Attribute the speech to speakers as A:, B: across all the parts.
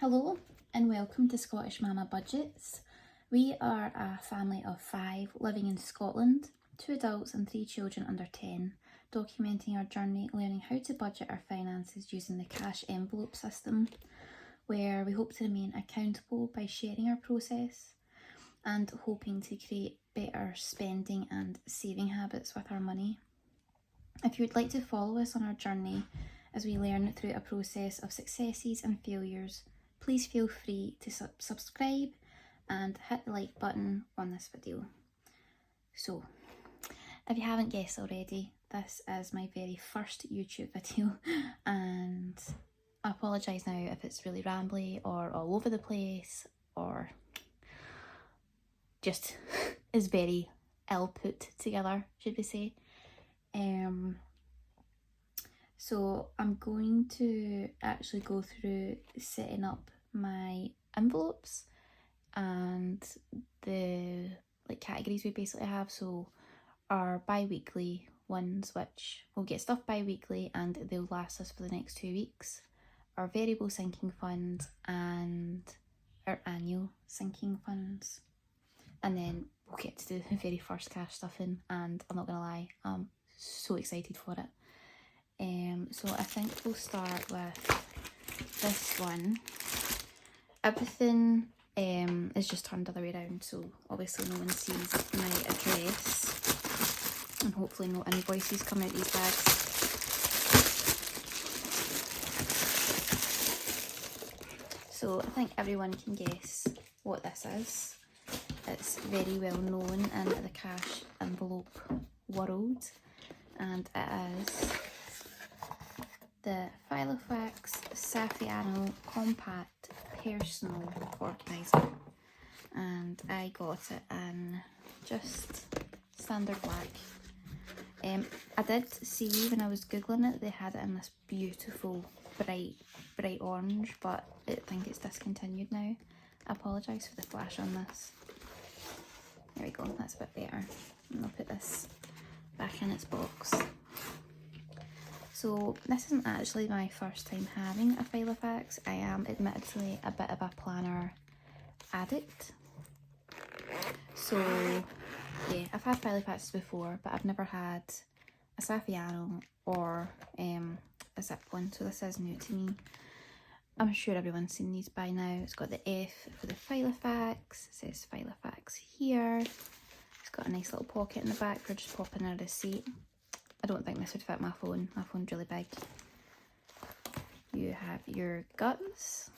A: Hello and welcome to Scottish Mama Budgets. We are a family of 5 living in Scotland, 2 adults and 3 children under 10, documenting our journey learning how to budget our finances using the cash envelope system, where we hope to remain accountable by sharing our process and hoping to create better spending and saving habits with our money. If you would like to follow us on our journey as we learn through a process of successes and failures, please feel free to subscribe and hit the like button on this video. So, if you haven't guessed already, this is my very first YouTube video and I apologise now if it's really rambly or all over the place or just is very ill put together, should we say. So I'm going to actually go through setting up my envelopes and the categories we basically have. So our bi-weekly ones, which we'll get stuff bi-weekly and they'll last us for the next 2 weeks, our variable sinking funds and our annual sinking funds, and then we'll get to do the very first cash stuffing, and I'm not gonna lie, I'm so excited for it. So I think we'll start with this one. Everything is just turned the other way around, so obviously no one sees my address and hopefully no invoices come out these bags. So I think everyone can guess what this is. It's very well known in the cash envelope world, and it is the Filofax Saffiano Compact Personal Organiser, and I got it in just standard black. I did see when I was googling it they had it in this beautiful bright orange, but I think it's discontinued now. I apologise for the flash on this. There we go, that's a bit better. And I'll put this back in its box. So this isn't actually my first time having a Filofax. I am admittedly a bit of a planner addict. So yeah, I've had Filofaxes before, but I've never had a Saffiano or a zip one, so this is new to me. I'm sure everyone's seen these by now. It's got the F for the Filofax, it says Filofax here. It's got a nice little pocket in the back for just popping a receipt. I don't think this would fit my phone. My phone's really big. You have your guts.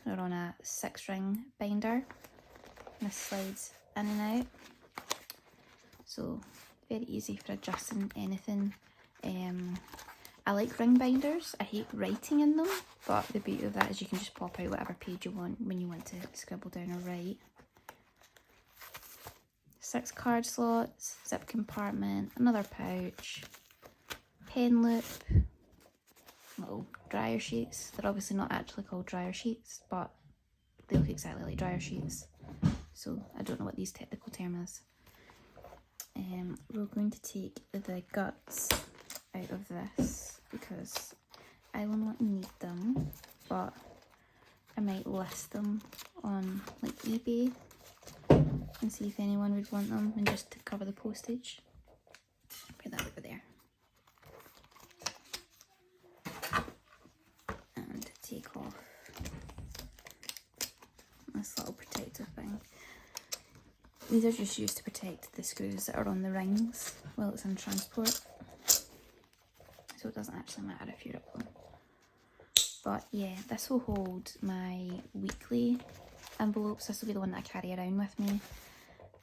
A: They're on a 6-ring binder. This slides in and out. So very easy for adjusting anything. I like ring binders. I hate writing in them, but the beauty of that is you can just pop out whatever page you want when you want to scribble down or write. 6 card slots, zip compartment, another pouch, pen loop, little dryer sheets. They're obviously not actually called dryer sheets, but they look exactly like dryer sheets. So I don't know what these technical term is. We're going to take the guts out of this because I will not need them, but I might list them on like eBay and see if anyone would want them, and just to cover the postage. Put that over there. And take off this little protective thing. These are just used to protect the screws that are on the rings while it's in transport. So it doesn't actually matter if you rip them. But yeah, this will hold my weekly envelopes. This will be the one that I carry around with me.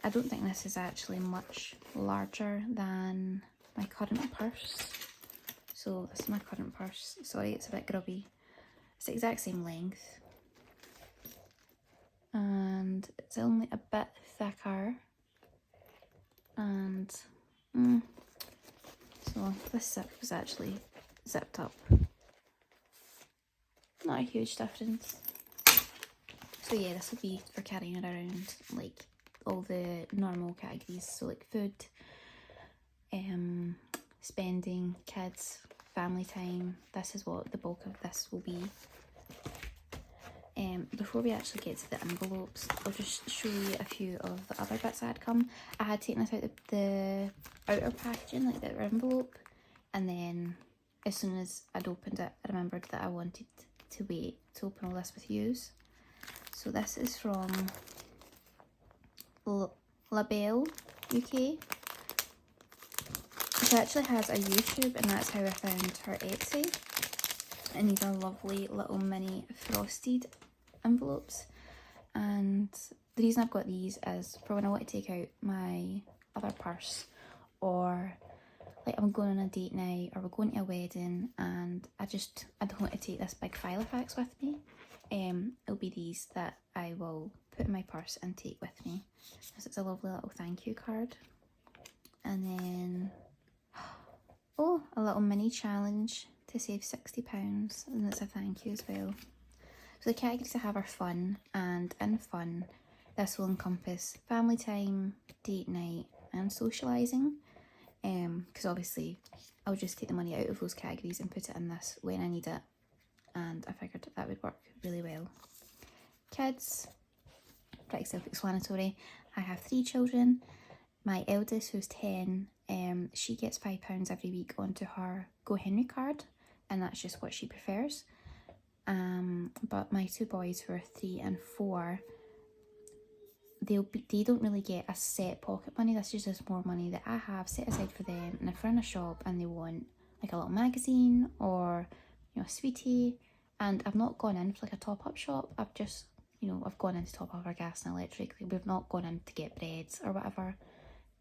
A: I don't think this is actually much larger than my current purse. So this is my current purse. Sorry, it's a bit grubby. It's the exact same length. And it's only a bit thicker. And so this zip was actually zipped up. Not a huge difference. So yeah, this will be for carrying it around like all the normal categories, so like food, spending, kids, family time. This is what the bulk of this will be. Before we actually get to the envelopes, I'll just show you a few of the other bits that had come. I had taken this out the outer packaging, like the outer envelope, and then as soon as I'd opened it, I remembered that I wanted to wait to open all this with yous. So this is from Labelle UK. She actually has a YouTube, and that's how I found her Etsy. And these are lovely little mini frosted envelopes. And the reason I've got these is for when I want to take out my other purse, or like I'm going on a date night, or we're going to a wedding, and I don't want to take this big Filofax with me. It'll be these that I will put in my purse and take with me. So it's a lovely little thank you card. And then, oh, a little mini challenge to save £60, and it's a thank you as well. So the categories I have are fun, and in fun, this will encompass family time, date night, and socialising. Because obviously I'll just take the money out of those categories and put it in this when I need it, and I figured that would work really well. Kids, pretty self-explanatory. I have 3 children. My eldest, who's 10, she gets £5 every week onto her Go Henry card, and that's just what she prefers. But my 2 boys, who are 3 and 4, they don't really get a set pocket money. This is just more money that I have set aside for them. And if we're in a shop and they want like a little magazine or, you know, a sweetie, and I've not gone in for like a top-up shop, I've just, you know, I've gone in to top up our gas and electric. We've not gone in to get breads or whatever.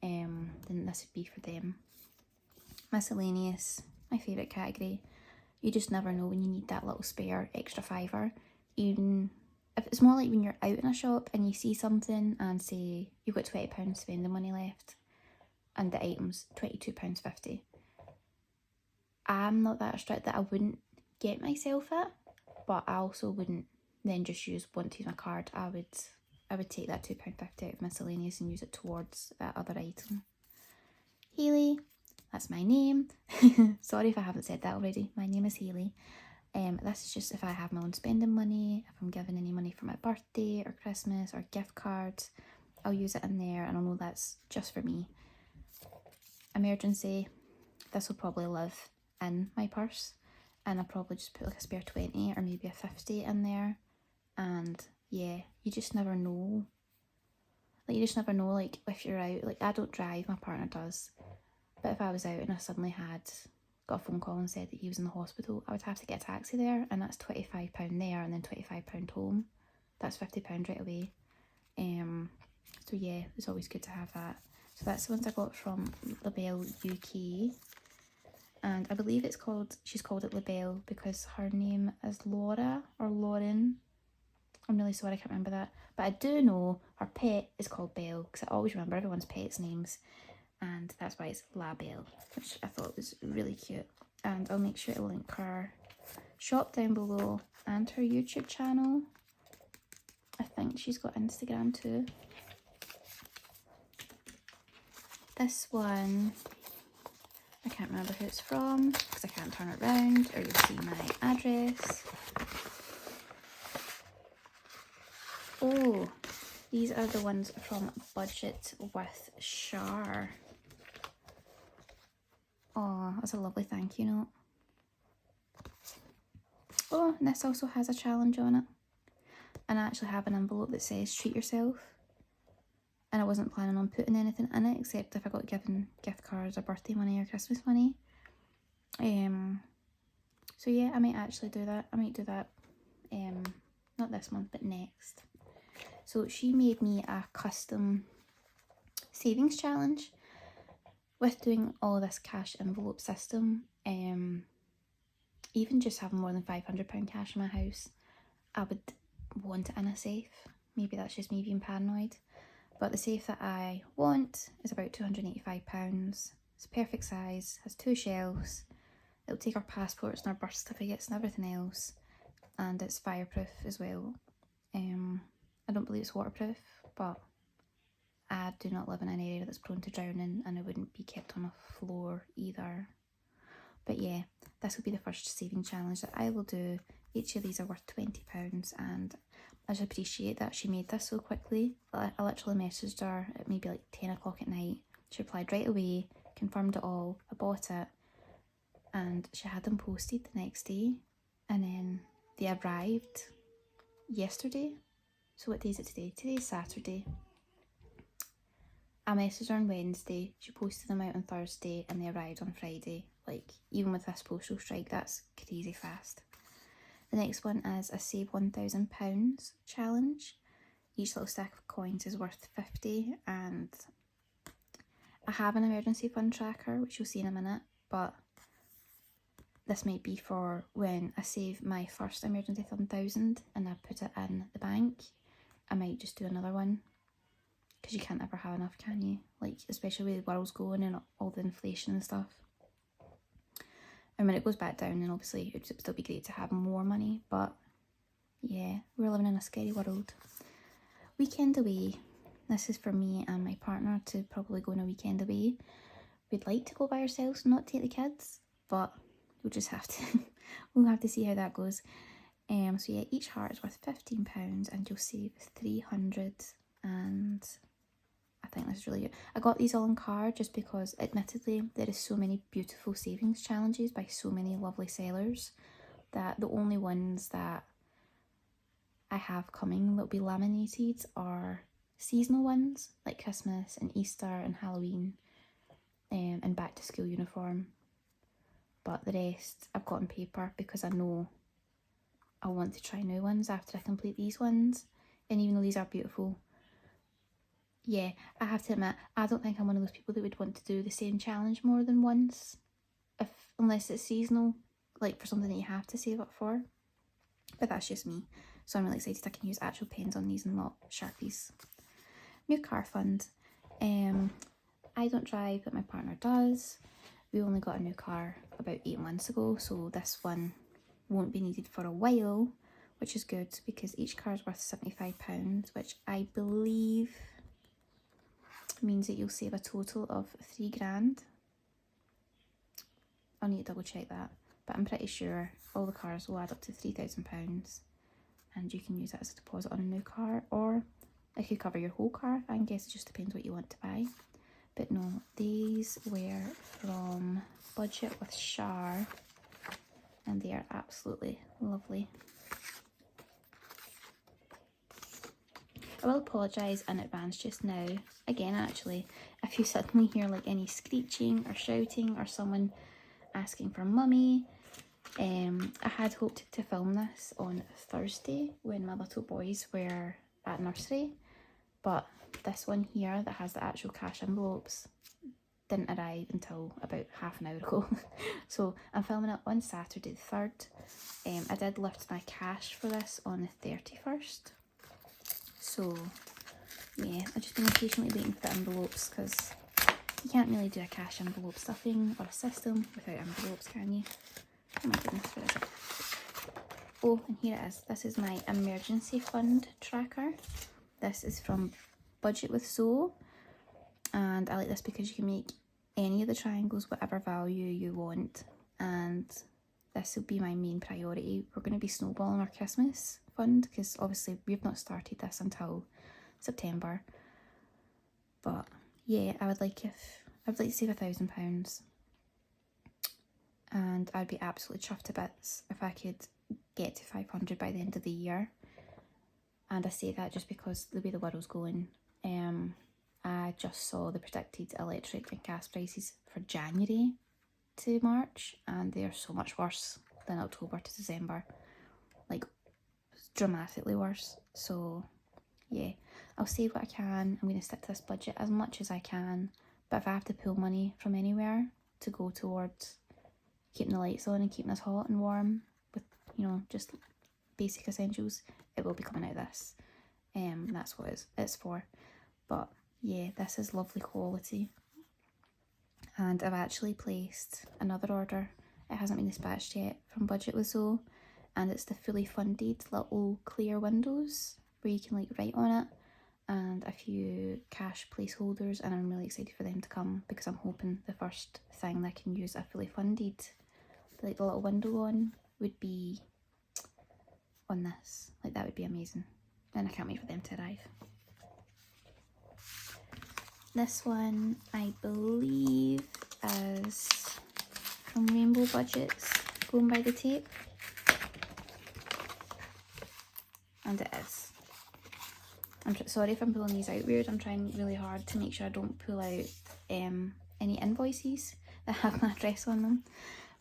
A: Then this would be for them. Miscellaneous, my favourite category. You just never know when you need that little spare extra fiver. Even if it's more like when you're out in a shop and you see something and say you've got £20 spending money left and the item's £22.50. I'm not that strict that I wouldn't get myself it, but I also wouldn't then just want to use my card. I would take that £2.50 out of miscellaneous and use it towards that other item. Hayley, that's my name. Sorry if I haven't said that already. My name is Hayley. This is just if I have my own spending money, if I'm giving any money for my birthday or Christmas or gift cards, I'll use it in there, and I'll know that's just for me. Emergency, this will probably live in my purse, and I'll probably just put like a spare 20 or maybe a 50 in there. And yeah, you just never know. Like, you just never know, like, if you're out, like, I don't drive, my partner does. But if I was out and I suddenly got a phone call and said that he was in the hospital, I would have to get a taxi there, and that's £25 there and then £25 home. That's £50 right away. So yeah, it's always good to have that. So that's the ones I got from Labelle UK. And I believe she's called it Labelle because her name is Laura or Lauren. I'm really sorry, I can't remember that. But I do know her pet is called Belle, because I always remember everyone's pet's names. And that's why it's La Belle, which I thought was really cute. And I'll make sure to link her shop down below and her YouTube channel. I think she's got Instagram too. This one, I can't remember who it's from because I can't turn it around, or you'll see my address. Oh, these are the ones from Budget with Char. Oh, that's a lovely thank you note. Oh, and this also has a challenge on it. And I actually have an envelope that says treat yourself. And I wasn't planning on putting anything in it except if I got given gift cards or birthday money or Christmas money. So yeah, I might actually do that. I might do that. Not this month, but next. So she made me a custom savings challenge with doing all this cash envelope system. Even just having more than £500 cash in my house, I would want it in a safe. Maybe that's just me being paranoid. But the safe that I want is about £285. It's perfect size, has 2 shelves. It'll take our passports and our birth certificates and everything else. And it's fireproof as well. I don't believe it's waterproof, but I do not live in an area that's prone to drowning, and it wouldn't be kept on a floor either. But yeah, this will be the first saving challenge that I will do. Each of these are worth £20, and I just appreciate that she made this so quickly. I literally messaged her at maybe like 10 o'clock at night. She replied right away, confirmed it all, I bought it, and she had them posted the next day, and then they arrived yesterday. So what day is it today? Today's Saturday. I messaged her on Wednesday, she posted them out on Thursday, and they arrived on Friday. Like, even with this postal strike, that's crazy fast. The next one is a Save £1,000 challenge. Each little stack of coins is worth 50, and I have an emergency fund tracker, which you'll see in a minute, but this might be for when I save my first emergency fund 1,000 and I put it in the bank. I might just do another one, because you can't ever have enough, can you? Like, especially with the world's going and all the inflation and stuff. And when it goes back down, then obviously it would still be great to have more money, but yeah, we're living in a scary world. Weekend away. This is for me and my partner to probably go on a weekend away. We'd like to go by ourselves and not take the kids, but we'll just have to we'll have to see how that goes. So yeah, each heart is worth £15 and you'll save 300, and I think that's really good. I got these all on card just because admittedly there is so many beautiful savings challenges by so many lovely sellers that the only ones that I have coming that will be laminated are seasonal ones like Christmas and Easter and Halloween, and back to school uniform. But the rest I've got on paper because I know I want to try new ones after I complete these ones. And even though these are beautiful, yeah, I have to admit, I don't think I'm one of those people that would want to do the same challenge more than once, unless it's seasonal, like for something that you have to save up for. But that's just me. So I'm really excited I can use actual pens on these and not Sharpies. New car fund. I don't drive, but my partner does. We only got a new car about 8 months ago, so this one won't be needed for a while, which is good because each car is worth £75, which I believe means that you'll save a total of £3,000. I'll need to double check that, but I'm pretty sure all the cars will add up to £3,000, and you can use that as a deposit on a new car, or it could cover your whole car. I guess it just depends what you want to buy. But no, these were from Budget with Char, and they are absolutely lovely. I will apologise in advance just now, again actually, if you suddenly hear like any screeching or shouting or someone asking for mummy. I had hoped to film this on Thursday when my little boys were at nursery, but this one here that has the actual cash envelopes didn't arrive until about half an hour ago. So I'm filming it on Saturday the 3rd. I did lift my cash for this on the 31st. So yeah, I've just been patiently waiting for the envelopes because you can't really do a cash envelope stuffing or a system without envelopes, can you? Oh my goodness, where is it? Oh, and here it is. This is my emergency fund tracker. This is from Budget with Zoe, and I like this because you can make any of the triangles whatever value you want, and this will be my main priority. We're going to be snowballing our Christmas fund because obviously we've not started this until September, but yeah, I would like to save £1,000, and I'd be absolutely chuffed to bits if I could get to 500 by the end of the year. And I say that just because the way the world's going. I just saw the predicted electric and gas prices for January to March, and they are so much worse than October to December, like dramatically worse. So yeah, I'll save what I can. I'm going to stick to this budget as much as I can, but if I have to pull money from anywhere to go towards keeping the lights on and keeping us hot and warm with, you know, just basic essentials, it will be coming out of this. That's what it's for. But yeah, this is lovely quality, and I've actually placed another order. It hasn't been dispatched yet, from Budget with Zoe, and it's the fully funded little clear windows where you can like write on it, and a few cash placeholders, and I'm really excited for them to come because I'm hoping the first thing that I can use a fully funded, like the little window on, would be on this. Like, that would be amazing. And I can't wait for them to arrive. This one, I believe, is from Rainbow Budgets, going by the tape. And it is. I'm sorry if I'm pulling these out weird. I'm trying really hard to make sure I don't pull out any invoices that have my address on them.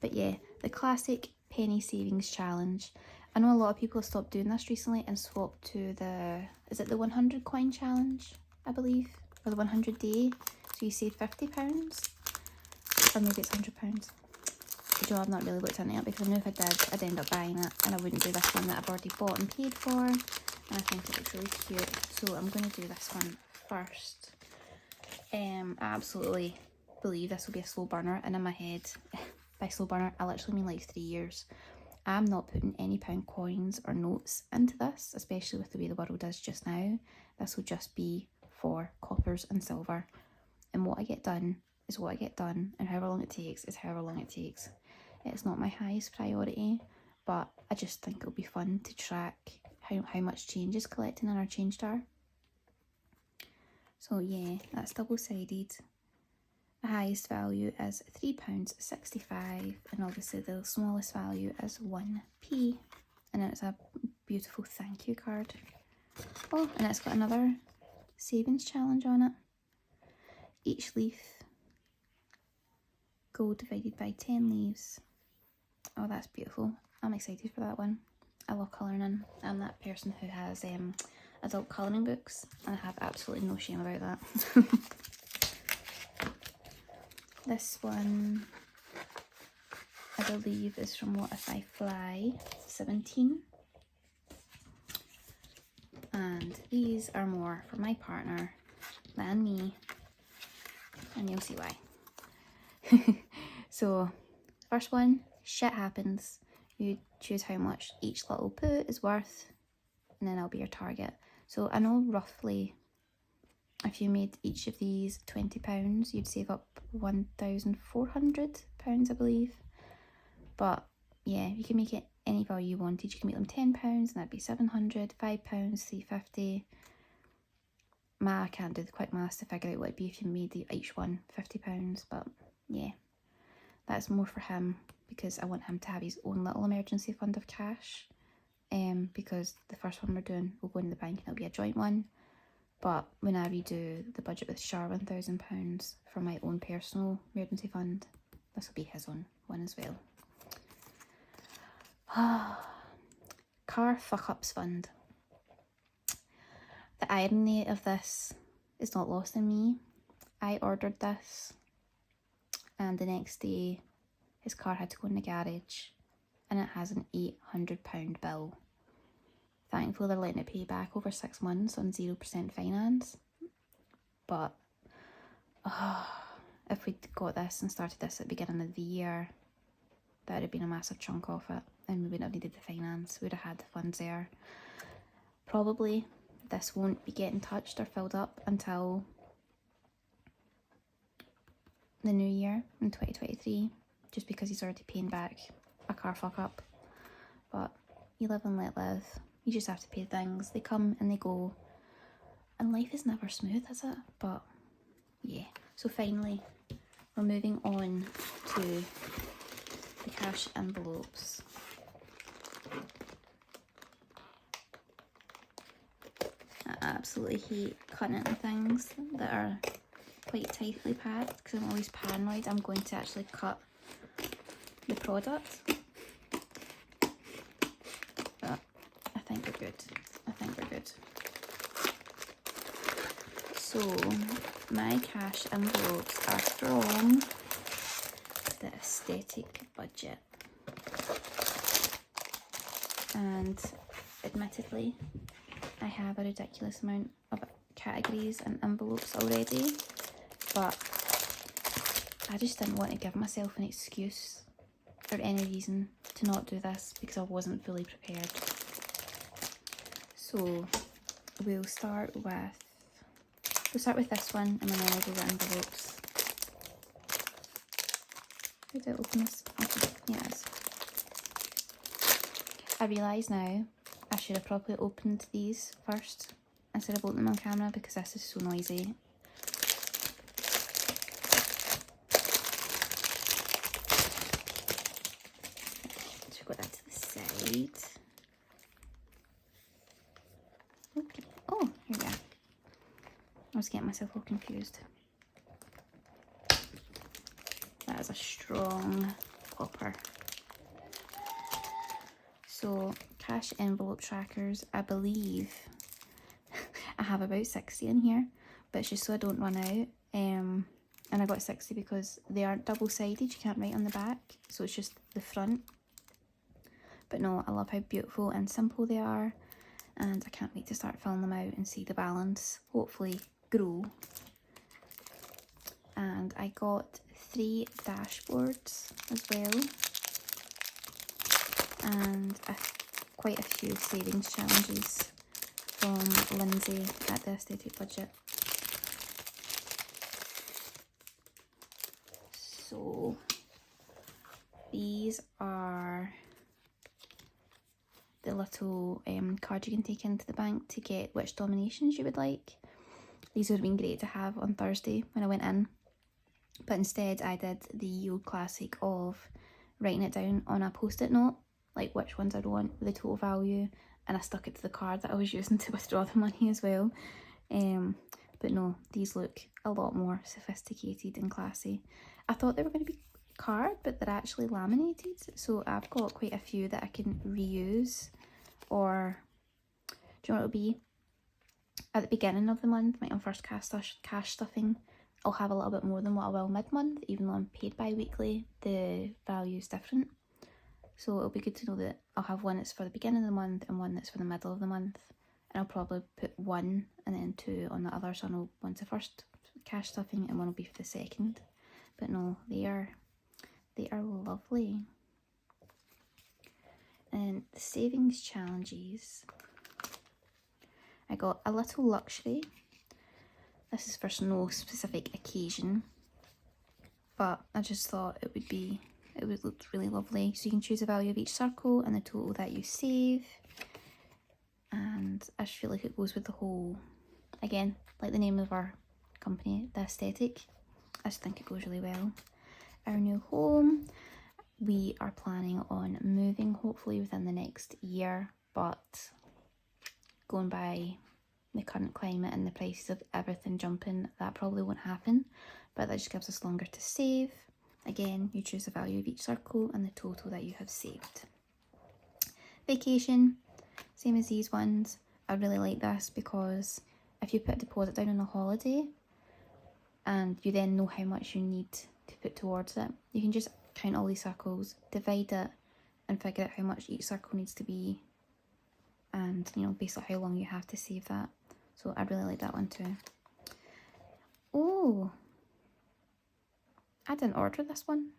A: But yeah, the classic penny savings challenge. I know a lot of people have stopped doing this recently and swapped to the, is it the 100 coin challenge, I believe? Or the 100 day. So you save £50. Or maybe it's £100. Joe, I've not really looked into it because I know if I did, I'd end up buying it, and I wouldn't do this one that I've already bought and paid for. And I think it looks really cute, so I'm going to do this one first. I absolutely believe this will be a slow burner, and in my head, by slow burner, I literally mean like 3 years. I'm not putting any pound coins or notes into this, especially with the way the world is just now. This will just be for coppers and silver, and what I get done is what I get done, and however long it takes is however long it takes. It's not my highest priority, but I just think it'll be fun to track how much change is collecting in our change jar. So yeah, that's double-sided. The highest value is £3.65, and obviously the smallest value is 1p. And then it's a beautiful thank you card. Oh, and it's got another savings challenge on it. Each leaf, gold divided by 10 leaves. Oh, that's beautiful. I'm excited for that one. I love colouring in. I'm that person who has adult colouring books, and I have absolutely no shame about that. This one, I believe, is from What If I Fly 17. And these are more for my partner than me, and you'll see why. So, first one, shit happens. You choose how much each little poo is worth, and then that'll be your target. So I know roughly if you made each of these £20, you'd save up £1,400, I believe. But yeah, you can make it any value you wanted. You can make them £10, and that'd be £700, £5, £350. I can't do the quick maths to figure out what it'd be if you made each one £50, but yeah, that's more for him because I want him to have his own little emergency fund of cash. Because the first one we're doing will go in the bank and it'll be a joint one. But when I redo the budget with Char £1,000 for my own personal emergency fund, this will be his own one as well. Car fuck-ups fund. The irony of this is not lost on me. I ordered this, and the next day his car had to go in the garage, and it has an £800 bill. Thankfully they're letting it pay back over 6 months on 0% finance. But if we'd got this and started this at the beginning of the year, that would have been a massive chunk off it, and we wouldn't have needed the finance. We would have had the funds there. Probably this won't be getting touched or filled up until the new year in 2023, just because he's already paying back a car fuck up. But you live and let live. You just have to pay things. They come and they go, and life is never smooth, is it? But yeah, so finally we're moving on to the cash envelopes. I absolutely hate cutting into things that are quite tightly packed because I'm always paranoid I'm going to actually cut the product. But I think we're good. I think we're good. So my cash envelopes are from the Aesthetic Budget. And admittedly, I have a ridiculous amount of categories and envelopes already, but I just didn't want to give myself an excuse or any reason to not do this because I wasn't fully prepared. So we'll start with this one, and then I'll do the envelopes. How do I open this? Okay, yeah, it is. I realise now I should have probably opened these first instead of opening them on camera because this is so noisy. Just got that to the side. Okay. Oh, here we are. I was getting myself all confused. That is a strong popper. So, cash envelope trackers, I believe I have about 60 in here, but it's just so I don't run out. And I got 60 because they aren't double-sided, you can't write on the back, so it's just the front. But no, I love how beautiful and simple they are, and I can't wait to start filling them out and see the balance hopefully grow. And I got 3 dashboards as well, and quite a few savings challenges from Lindsay at the Aesthetic Budget. So these are the little cards you can take into the bank to get which dominations you would like. These would have been great to have on Thursday when I went in, but instead I did the old classic of writing it down on a post-it note, like which ones I'd want with the total value, and I stuck it to the card that I was using to withdraw the money as well. But no, these look a lot more sophisticated and classy. I thought they were going to be card, but they're actually laminated, so I've got quite a few that I can reuse. Or do you know what it'll be? At the beginning of the month, my first cash stuffing, I'll have a little bit more than what I will mid-month, even though I'm paid bi-weekly, the value is different. So it'll be good to know that I'll have one that's for the beginning of the month and one that's for the middle of the month. And I'll probably put one and then 2 on the other, so I know one's the first cash stuffing and one will be for the second. But no, they are lovely. And the savings challenges, I got a little luxury. This is for no specific occasion, but I just thought it would look really lovely. So you can choose the value of each circle and the total that you save. And I just feel like it goes with the whole, again, like the name of our company, the aesthetic. I just think it goes really well. Our new home, we are planning on moving hopefully within the next year, but going by the current climate and the prices of everything jumping, that probably won't happen, but that just gives us longer to save. Again, you choose the value of each circle and the total that you have saved. Vacation, same as these ones. I really like this because if you put a deposit down on a holiday and you then know how much you need to put towards it, you can just count all these circles, divide it and figure out how much each circle needs to be, and based on how long you have to save that. So I really like that one too. Oh, I didn't order this one.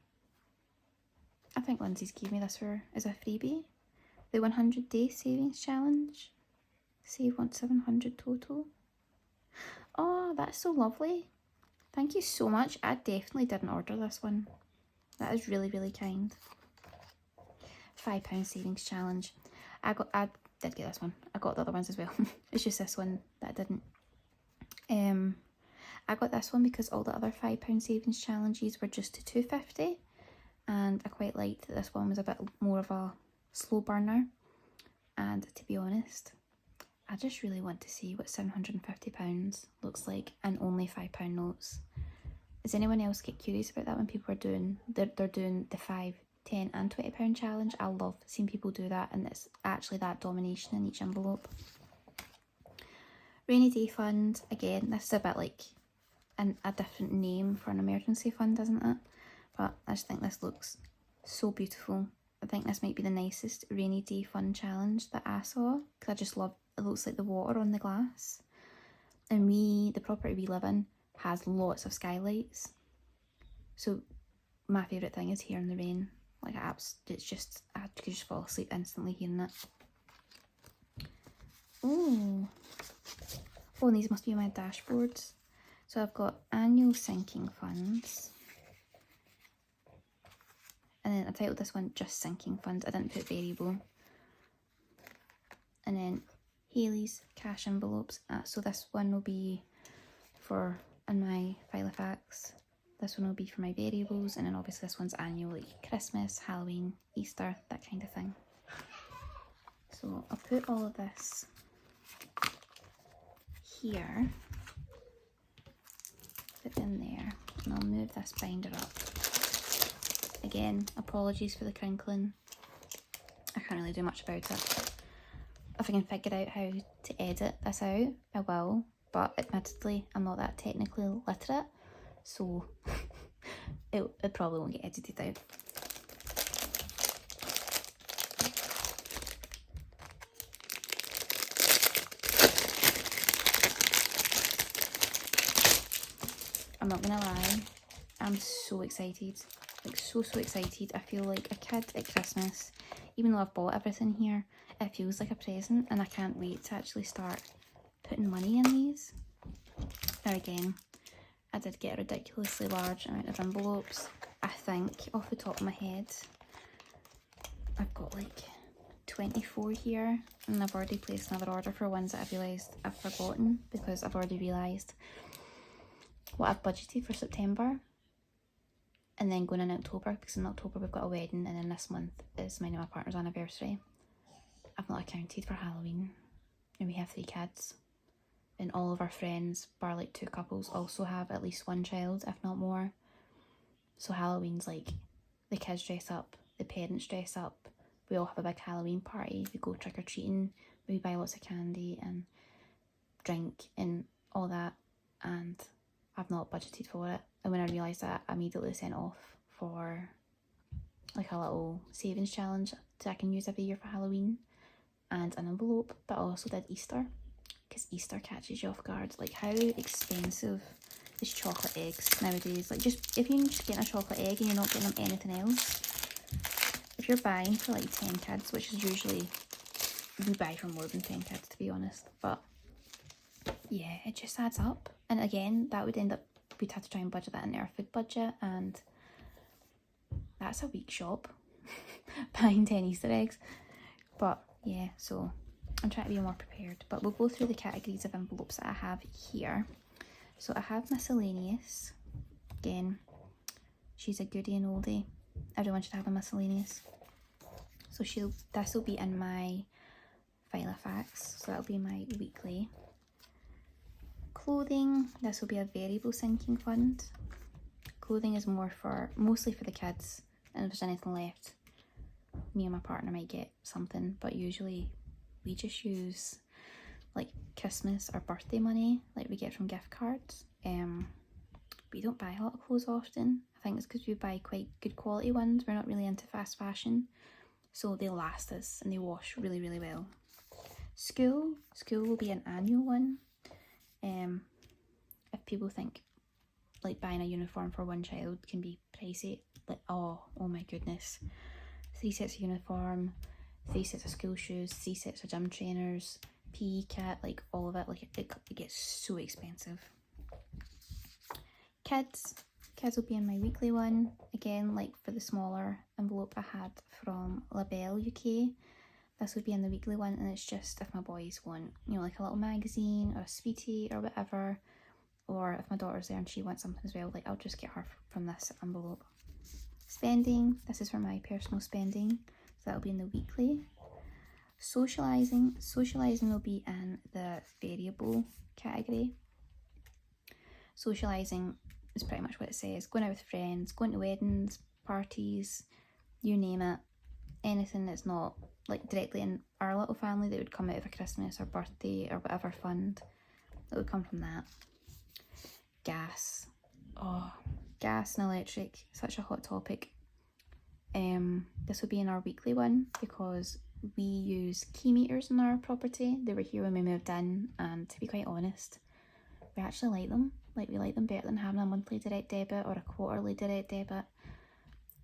A: I think Lindsay's gave me this as a freebie. The 100-day savings challenge. Save 700 total. Oh, that's so lovely. Thank you so much. I definitely didn't order this one. That is really, really kind. £5 savings challenge. I did get this one. I got the other ones as well. It's just this one that I didn't. I got this one because all the other £5 savings challenges were just to £2.50, and I quite liked that this one was a bit more of a slow burner. And to be honest, I just really want to see what £750 looks like in only £5 notes. Does anyone else get curious about that when people are doing they're doing the £5, £10 and £20 challenge? I love seeing people do that, and it's actually that domination in each envelope. Rainy day fund, again, this is a bit like a different name for an emergency fund, isn't it? But I just think this looks so beautiful. I think this might be the nicest rainy day fund challenge that I saw, because I just love, it looks like the water on the glass. And the property we live in has lots of skylights, so my favourite thing is hearing the rain. Like, it's just, I could just fall asleep instantly hearing it. Oh, and these must be my dashboards. So I've got annual sinking funds, and then I titled this one just sinking funds. I didn't put variable. and then Hayley's cash envelopes. So this one will be for in my Filofax. This one will be for my variables, and then obviously this one's annual, like Christmas, Halloween, Easter, that kind of thing. So I'll put all of this here, put it in there, and I'll move this binder up. Again, apologies for the crinkling. I can't really do much about it. If I can figure out how to edit this out, I will, but admittedly I'm not that technically literate, so it probably won't get edited out. I'm not gonna lie, I'm so excited, like so excited. I feel like a kid at Christmas. Even though I've bought everything here, it feels like a present, and I can't wait to actually start putting money in these. Now again, I did get a ridiculously large amount of envelopes. I think off the top of my head, I've got like 24 here, and I've already placed another order for ones that I've realised I've forgotten, because I've already realised what I've budgeted for September, and then going in October, because in October we've got a wedding, and then this month is mine and my partner's anniversary. I've not accounted for Halloween, and we have 3 kids, and all of our friends, bar like 2 couples, also have at least 1 child, if not more. So Halloween's like, the kids dress up, the parents dress up, we all have a big Halloween party, we go trick-or-treating, we buy lots of candy and drink and all that, and I've not budgeted for it. And when I realised that, I immediately sent off for like a little savings challenge that I can use every year for Halloween, and an envelope. But I also did Easter, because Easter catches you off guard. Like, how expensive is chocolate eggs nowadays? Like, just if you're just getting a chocolate egg and you're not getting them anything else, if you're buying for like 10 kids, which is usually, we buy for more than 10 kids to be honest, but yeah, it just adds up. And again, that would end up, we'd have to try and budget that into our food budget, and that's a week shop buying 10 Easter eggs. But yeah, so I'm trying to be more prepared. But we'll go through the categories of envelopes that I have here. So I have miscellaneous. Again, she's a goodie and oldie. Everyone should have a miscellaneous. So this will be in my Filofax, so that'll be my weekly. Clothing, this will be a variable sinking fund. Clothing is mostly for the kids, and if there's anything left, me and my partner might get something, but usually we just use like Christmas or birthday money, like we get from gift cards. We don't buy a lot of clothes often. I think it's because we buy quite good quality ones. We're not really into fast fashion, so they last us and they wash really, really well. School will be an annual one. If people think like buying a uniform for 1 child can be pricey, like oh my goodness, 3 sets of uniform, 3 sets of school shoes, 3 sets of gym trainers, PE kit, like all of it, like it gets so expensive. Kids will be in my weekly one. Again, like for the smaller envelope I had from Labelle UK, this would be in the weekly one, and it's just if my boys want, you know, like a little magazine or a sweetie or whatever, or if my daughter's there and she wants something as well, like I'll just get her from this envelope. Spending, this is for my personal spending, so that'll be in the weekly. Socialising will be in the variable category. Socialising is pretty much what it says: going out with friends, going to weddings, parties, you name it, anything that's not like directly in our little family that would come out of a Christmas or birthday or whatever fund, that would come from that. Gas, gas and electric, such a hot topic. This would be in our weekly one because we use key meters in our property. They were here when we moved in, and to be quite honest, we actually like them. Like, we like them better than having a monthly direct debit or a quarterly direct debit.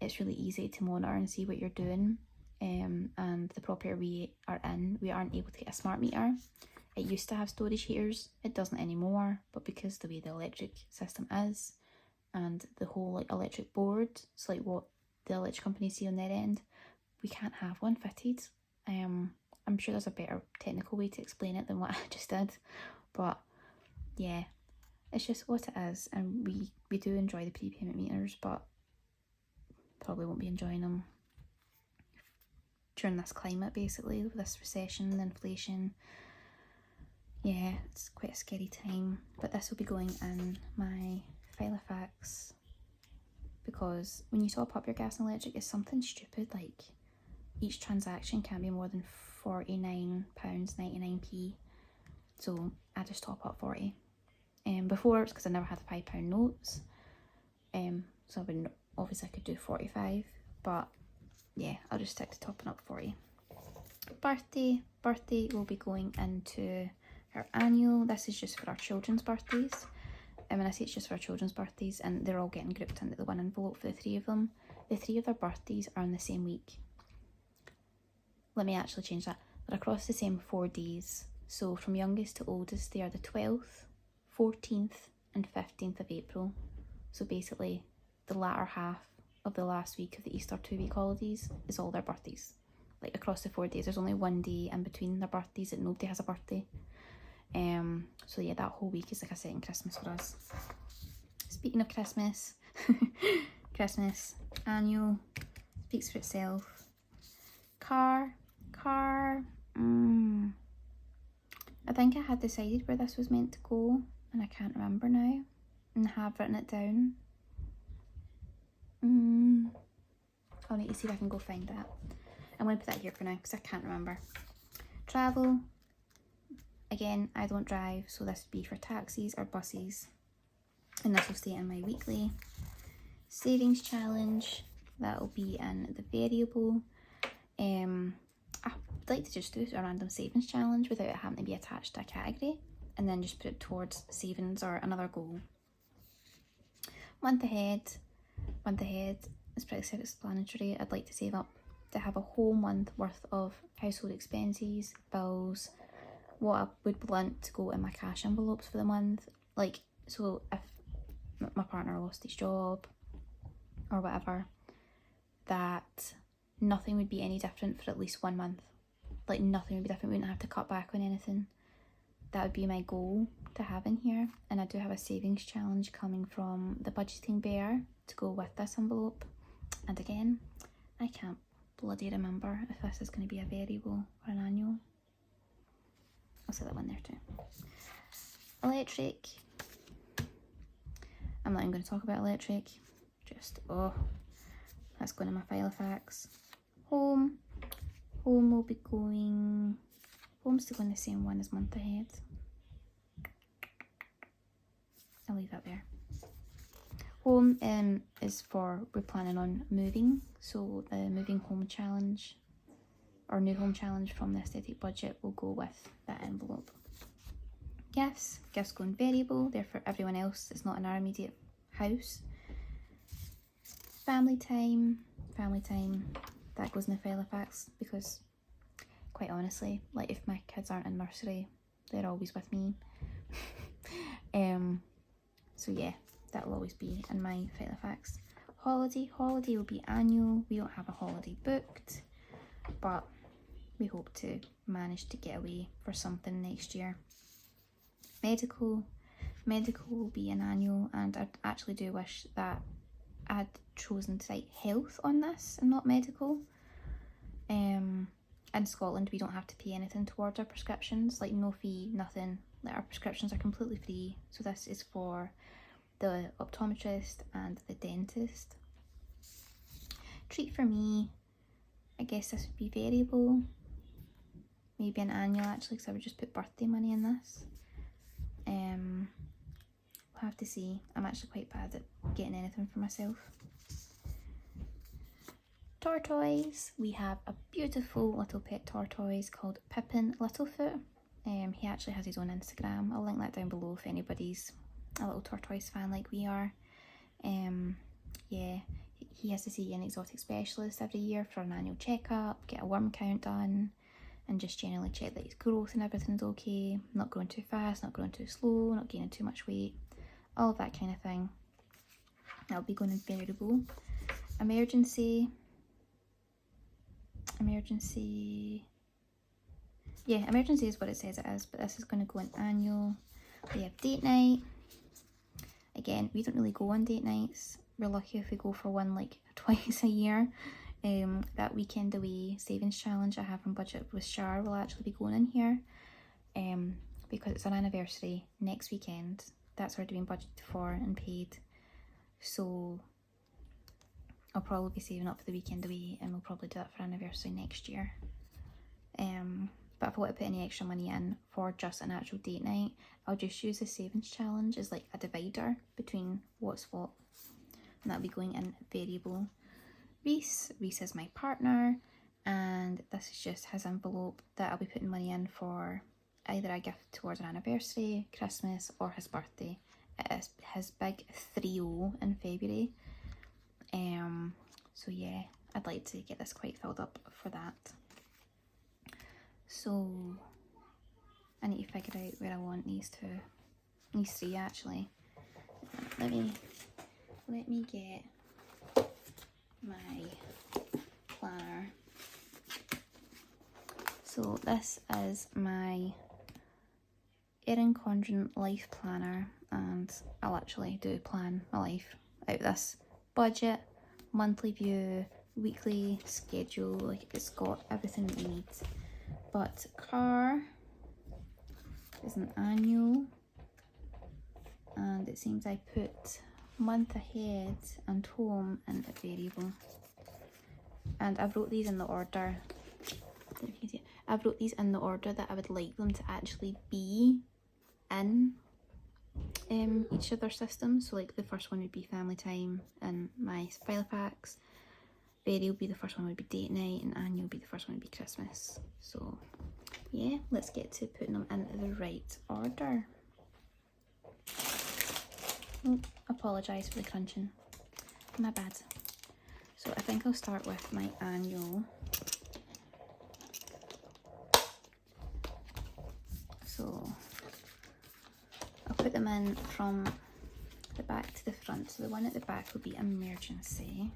A: It's really easy to monitor and see what you're doing. And the property we are in, we aren't able to get a smart meter. It used to have storage heaters, it doesn't anymore, but because the way the electric system is, and the whole like electric board, so like what the electric companies see on their end, we can't have one fitted. I'm sure there's a better technical way to explain it than what I just did, but yeah, it's just what it is, and we do enjoy the prepayment meters, but probably won't be enjoying them during this climate, basically, with this recession, inflation. Yeah, it's quite a scary time, but this will be going in my Filofax, because when you top up your gas and electric, it's something stupid, like each transaction can't be more than £49.99p, so I just top up 40. Before, it's because I never had the £5 notes, so I wouldn't, obviously I could do 45, but yeah, I'll just stick to topping up 40. Birthday will be going into our annual. This is just for our children's birthdays, and when I say it's just for our children's birthdays, and they're all getting grouped into the one envelope for the 3 of them, the 3 of their birthdays are on the same week. Let me actually change that. They're across the same 4 days, so from youngest to oldest, they are the 12th, 14th and 15th of April. So basically the latter half of the last week of the Easter 2-week holidays is all their birthdays. Like across the 4 days, there's only one day in between their birthdays that nobody has a birthday. So yeah, that whole week is like a second Christmas for us. Speaking of Christmas, Christmas annual speaks for itself. Car. I think I had decided where this was meant to go, and I can't remember now, and have written it down. I'll need to see if I can go find that. I'm going to put that here for now because I can't remember. Travel. Again, I don't drive, so this would be for taxis or buses, and this will stay in my weekly. Savings challenge, that will be in the variable. I'd like to just do a random savings challenge without it having to be attached to a category, and then just put it towards savings or another goal. Month ahead is pretty self-explanatory. I'd like to save up to have a whole month worth of household expenses, bills, what I would want to go in my cash envelopes for the month. Like, so if my partner lost his job or whatever, that nothing would be any different for at least 1 month. Like, nothing would be different. We wouldn't have to cut back on anything. That would be my goal to have in here. And I do have a savings challenge coming from the budgeting bear to go with this envelope. And again, I can't bloody remember if this is going to be a variable or an annual. I'll set that one there too. Electric. I'm not even going to talk about electric. Just, that's going in my Filofax. Home will be going... Home's still on the same one as month ahead. I'll leave that there. Home is for, we're planning on moving, so the moving home challenge or new home challenge from the aesthetic budget will go with that envelope. Gifts going variable, they're for everyone else, it's not in our immediate house. Family time, that goes in the Filofax, because quite honestly, like, if my kids aren't in nursery, they're always with me. So yeah, that will always be in my Filofax. Holiday will be annual. We don't have a holiday booked, but we hope to manage to get away for something next year. Medical will be an annual, and I actually do wish that I had chosen to write health on this and not medical. In Scotland, we don't have to pay anything towards our prescriptions, like no fee, nothing. Like, our prescriptions are completely free, so this is for the optometrist and the dentist. Treat for me, I guess this would be variable, maybe an annual actually, because I would just put birthday money in this. We'll have to see. I'm actually quite bad at getting anything for myself. Tortoise, we have a beautiful little pet tortoise called Pippin Littlefoot. He actually has his own Instagram. I'll link that down below if anybody's a little tortoise fan like we are. Yeah, he has to see an exotic specialist every year for an annual checkup, get a worm count done, and just generally check that his growth and everything's okay, not growing too fast, not growing too slow, not gaining too much weight, all of that kind of thing. That'll be going in variable. Emergency, yeah, emergency is what it says it is, but this is going to go in annual. We have date night. Again, we don't really go on date nights. We're lucky if we go for one like twice a year. That weekend away savings challenge I have on budget with Shar will actually be going in here. Because it's an anniversary next weekend. That's already been budgeted for and paid. So I'll probably be saving up for the weekend away, and we'll probably do that for anniversary next year. But if I want to put any extra money in for just an actual date night, I'll just use the savings challenge as like a divider between what's what. And that'll be going in variable. Reese is my partner, and this is just his envelope that I'll be putting money in for either a gift towards an anniversary, Christmas, or his birthday. It is his big 3-0 in February. So yeah, I'd like to get this quite filled up for that. So I need to figure out where I want these three actually. Let me get my planner. So this is my Erin Condren life planner, and I'll actually do plan my life out of this. Budget, monthly view, weekly schedule, like it's got everything that you need. But car is an annual, and it seems I put month ahead and home in a variable. And I've wrote these in the order. I've wrote these in the order that I would like them to actually be in each of their systems. So like the first one would be family time and my Filofax. Variable would be the first one, would be date night, and annual would be the first one, would be Christmas. So yeah, let's get to putting them in the right order. Oh, apologise for the crunching. My bad. So I think I'll start with my annual. So I'll put them in from the back to the front. So the one at the back will be emergency.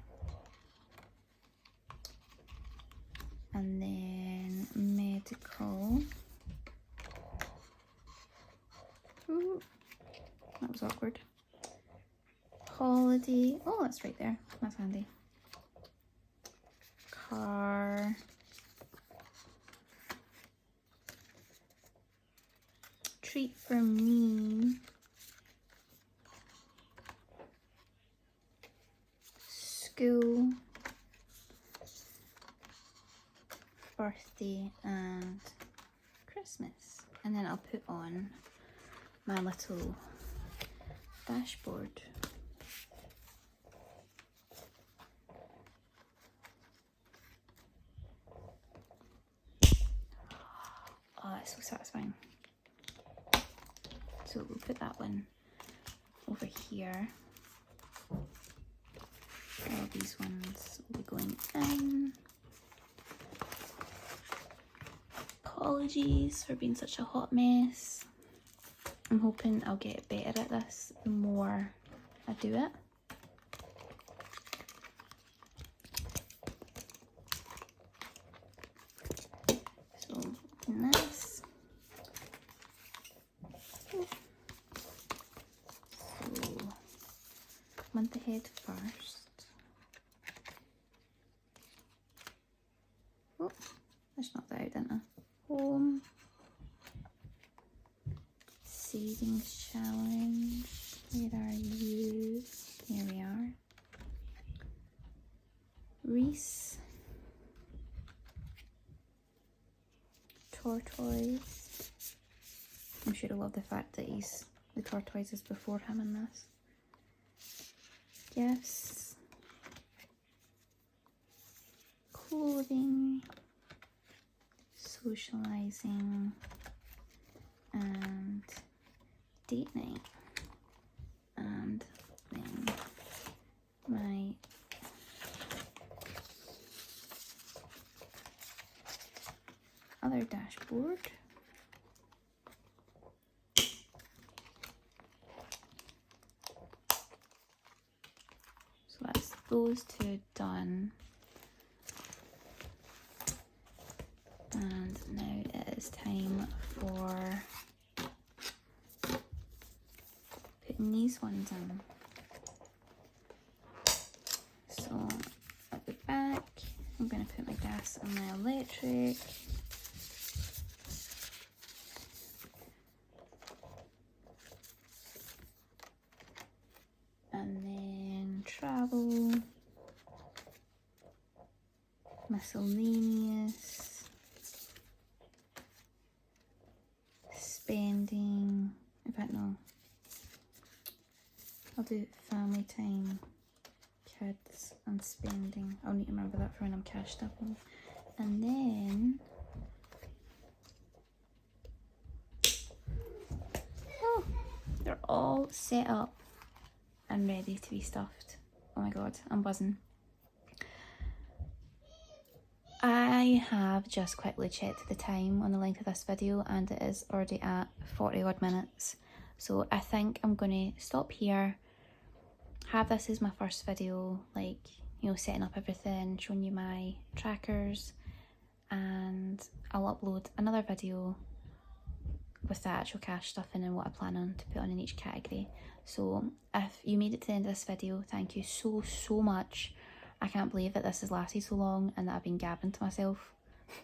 A: And then medical. Ooh, that was awkward. Holiday. Oh, that's right there. That's handy. Car. Treat for me. School. Birthday and Christmas. And then I'll put on my little dashboard. Oh, it's so satisfying. So we'll put that one over here. All these ones will be going in. Apologies for being such a hot mess. I'm hoping I'll get better at this the more I do it. So nice. So month ahead first. Oh, I just knocked that out, didn't I? Home. Savings challenge. Where are you? Here we are. Reese. Tortoise. I'm sure I love the fact that the tortoise is before him in this. Gifts. Clothing. Socializing. And date night. And then my other dashboard. So that's those two done. And now it is it's time for putting these ones in. So at the back, I'm going to put my gas and my electric. And then travel, miscellaneous, spending, in fact no, I'll do family time, kids and spending. I'll need to remember that for when I'm cashed up on. And then, oh, they're all set up and ready to be stuffed. Oh my god, I'm buzzing. I have just quickly checked the time on the length of this video and it is already at 40 odd minutes. So I think I'm going to stop here, have this as my first video, like, you know, setting up everything, showing you my trackers, and I'll upload another video with the actual cash stuff in and what I plan on to put on in each category. So if you made it to the end of this video, thank you so much. I can't believe that this has lasted so long and that I've been gabbing to myself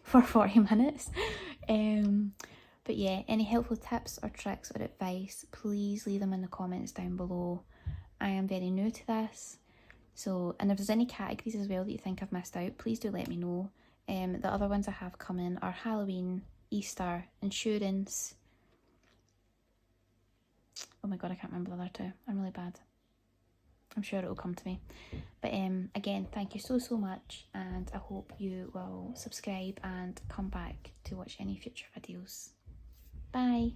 A: for 40 minutes. But yeah, any helpful tips or tricks or advice, please leave them in the comments down below. I am very new to this, so, and if there's any categories as well that you think I've missed out, please do let me know. The other ones I have coming are Halloween, Easter, insurance. Oh my god, I can't remember the other two. I'm really bad. I'm sure it will come to me. But again, thank you so much, and I hope you will subscribe and come back to watch any future videos. Bye.